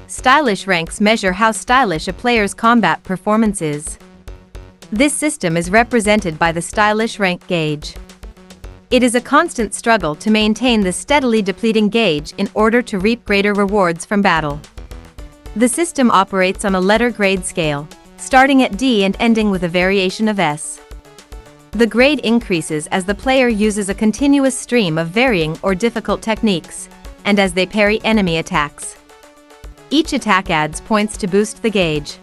stylish ranks measure how stylish a player's combat performance is. This system is represented by the stylish rank gauge. It is a constant struggle to maintain the steadily depleting gauge in order to reap greater rewards from battle. The system operates on a letter grade scale, starting at D and ending with a variation of S. The grade increases as the player uses a continuous stream of varying or difficult techniques, and as they parry enemy attacks. Each attack adds points to boost the gauge.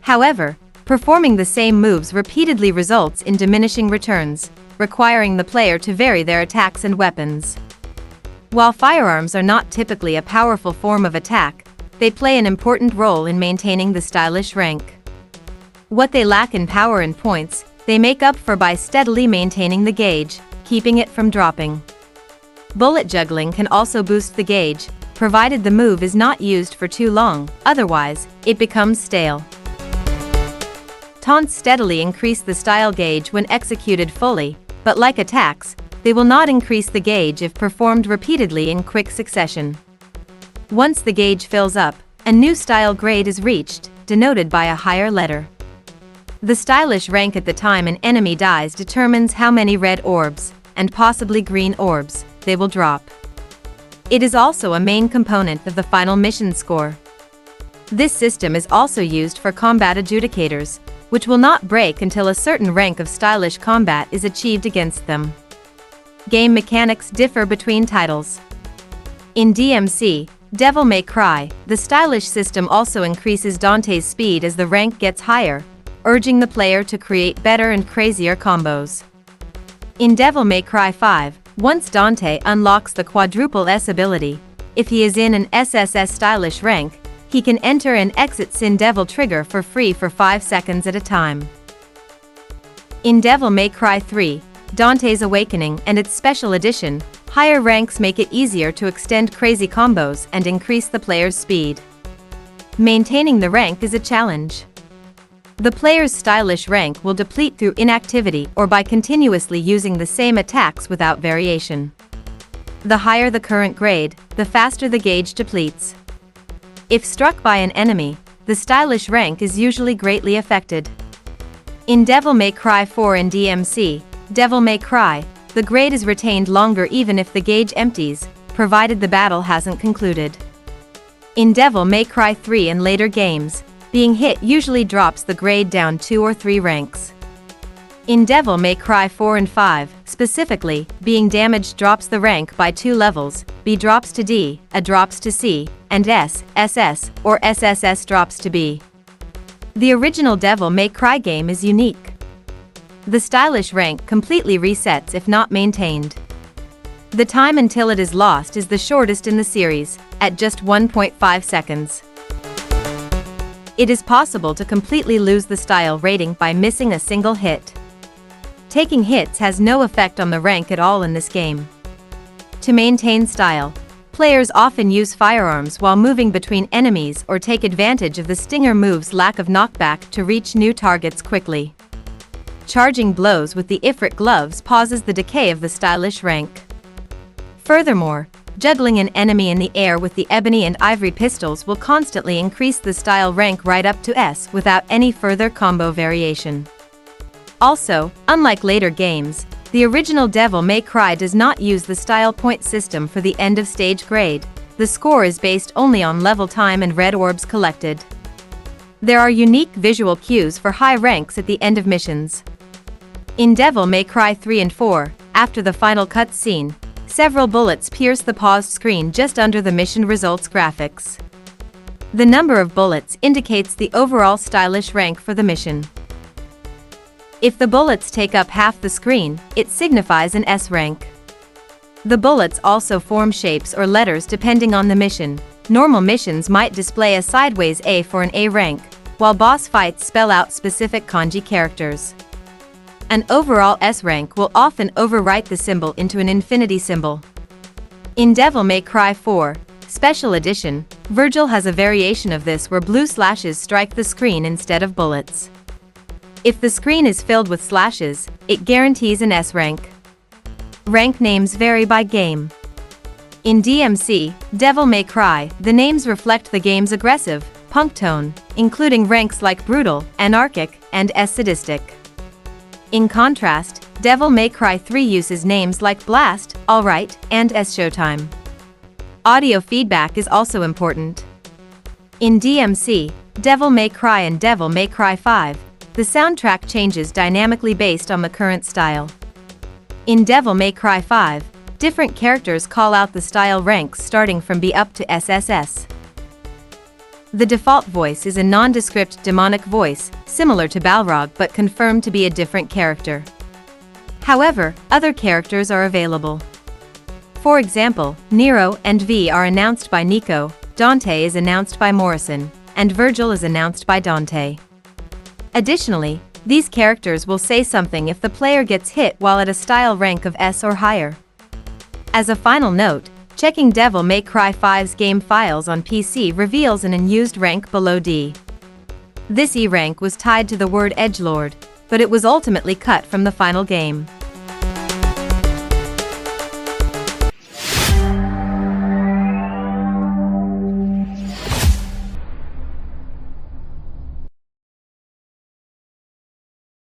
However, performing the same moves repeatedly results in diminishing returns, requiring the player to vary their attacks and weapons. While firearms are not typically a powerful form of attack, they play an important role in maintaining the stylish rank. What they lack in power and points, they make up for by steadily maintaining the gauge, keeping it from dropping. Bullet juggling can also boost the gauge, provided the move is not used for too long, otherwise, it becomes stale. Taunts steadily increase the style gauge when executed fully, but like attacks, they will not increase the gauge if performed repeatedly in quick succession. Once the gauge fills up, a new style grade is reached, denoted by a higher letter. The stylish rank at the time an enemy dies determines how many red orbs, and possibly green orbs, they will drop. It is also a main component of the final mission score. This system is also used for combat adjudicators, which will not break until a certain rank of stylish combat is achieved against them. Game mechanics differ between titles. In DMC, Devil May Cry, the stylish system also increases Dante's speed as the rank gets higher, urging the player to create better and crazier combos. In Devil May Cry 5, once Dante unlocks the quadruple S ability, if he is in an SSS stylish rank, he can enter and exit Sin Devil Trigger for free for 5 seconds at a time. In Devil May Cry 3, Dante's Awakening and its special edition, higher ranks make it easier to extend crazy combos and increase the player's speed. Maintaining the rank is a challenge. The player's stylish rank will deplete through inactivity or by continuously using the same attacks without variation. The higher the current grade, the faster the gauge depletes. If struck by an enemy, the stylish rank is usually greatly affected. In Devil May Cry 4 and DMC, Devil May Cry, the grade is retained longer even if the gauge empties, provided the battle hasn't concluded. In Devil May Cry 3 and later games, being hit usually drops the grade down 2 or 3 ranks. In Devil May Cry 4 and 5, specifically, being damaged drops the rank by 2 levels, B drops to D, A drops to C, and S, SS, or SSS drops to B. The original Devil May Cry game is unique. The stylish rank completely resets if not maintained. The time until it is lost is the shortest in the series, at just 1.5 seconds. It is possible to completely lose the style rating by missing a single hit. Taking hits has no effect on the rank at all in this game. To maintain style, players often use firearms while moving between enemies or take advantage of the Stinger move's lack of knockback to reach new targets quickly. Charging blows with the Ifrit gloves pauses the decay of the stylish rank. Furthermore, juggling an enemy in the air with the ebony and ivory pistols will constantly increase the style rank right up to S without any further combo variation. Also, unlike later games, the original Devil May Cry does not use the style point system for the end of stage grade. The score is based only on level time and red orbs collected. There are unique visual cues for high ranks at the end of missions. In Devil May Cry 3 and 4, after the final cut scene, several bullets pierce the paused screen just under the mission results graphics. The number of bullets indicates the overall stylish rank for the mission. If the bullets take up half the screen, it signifies an S rank. The bullets also form shapes or letters depending on the mission. Normal missions might display a sideways A for an A rank, while boss fights spell out specific kanji characters. An overall S rank will often overwrite the symbol into an infinity symbol. In Devil May Cry 4, Special Edition, Virgil has a variation of this where blue slashes strike the screen instead of bullets. If the screen is filled with slashes, it guarantees an S rank. Rank names vary by game. In DMC, Devil May Cry, the names reflect the game's aggressive, punk tone, including ranks like Brutal, Anarchic, and S Sadistic. In contrast, Devil May Cry 3 uses names like Blast, Alright, and S Showtime. Audio feedback is also important. In DMC, Devil May Cry and Devil May Cry 5, the soundtrack changes dynamically based on the current style. In Devil May Cry 5, different characters call out the style ranks starting from B up to SSS. The default voice is a nondescript demonic voice, similar to Balrog but confirmed to be a different character. However, other characters are available. For example, Nero and V are announced by Nico, Dante is announced by Morrison, and Virgil is announced by Dante. Additionally, these characters will say something if the player gets hit while at a style rank of S or higher. As a final note, checking Devil May Cry 5's game files on PC reveals an unused rank below D. This E rank was tied to the word Edgelord, but it was ultimately cut from the final game.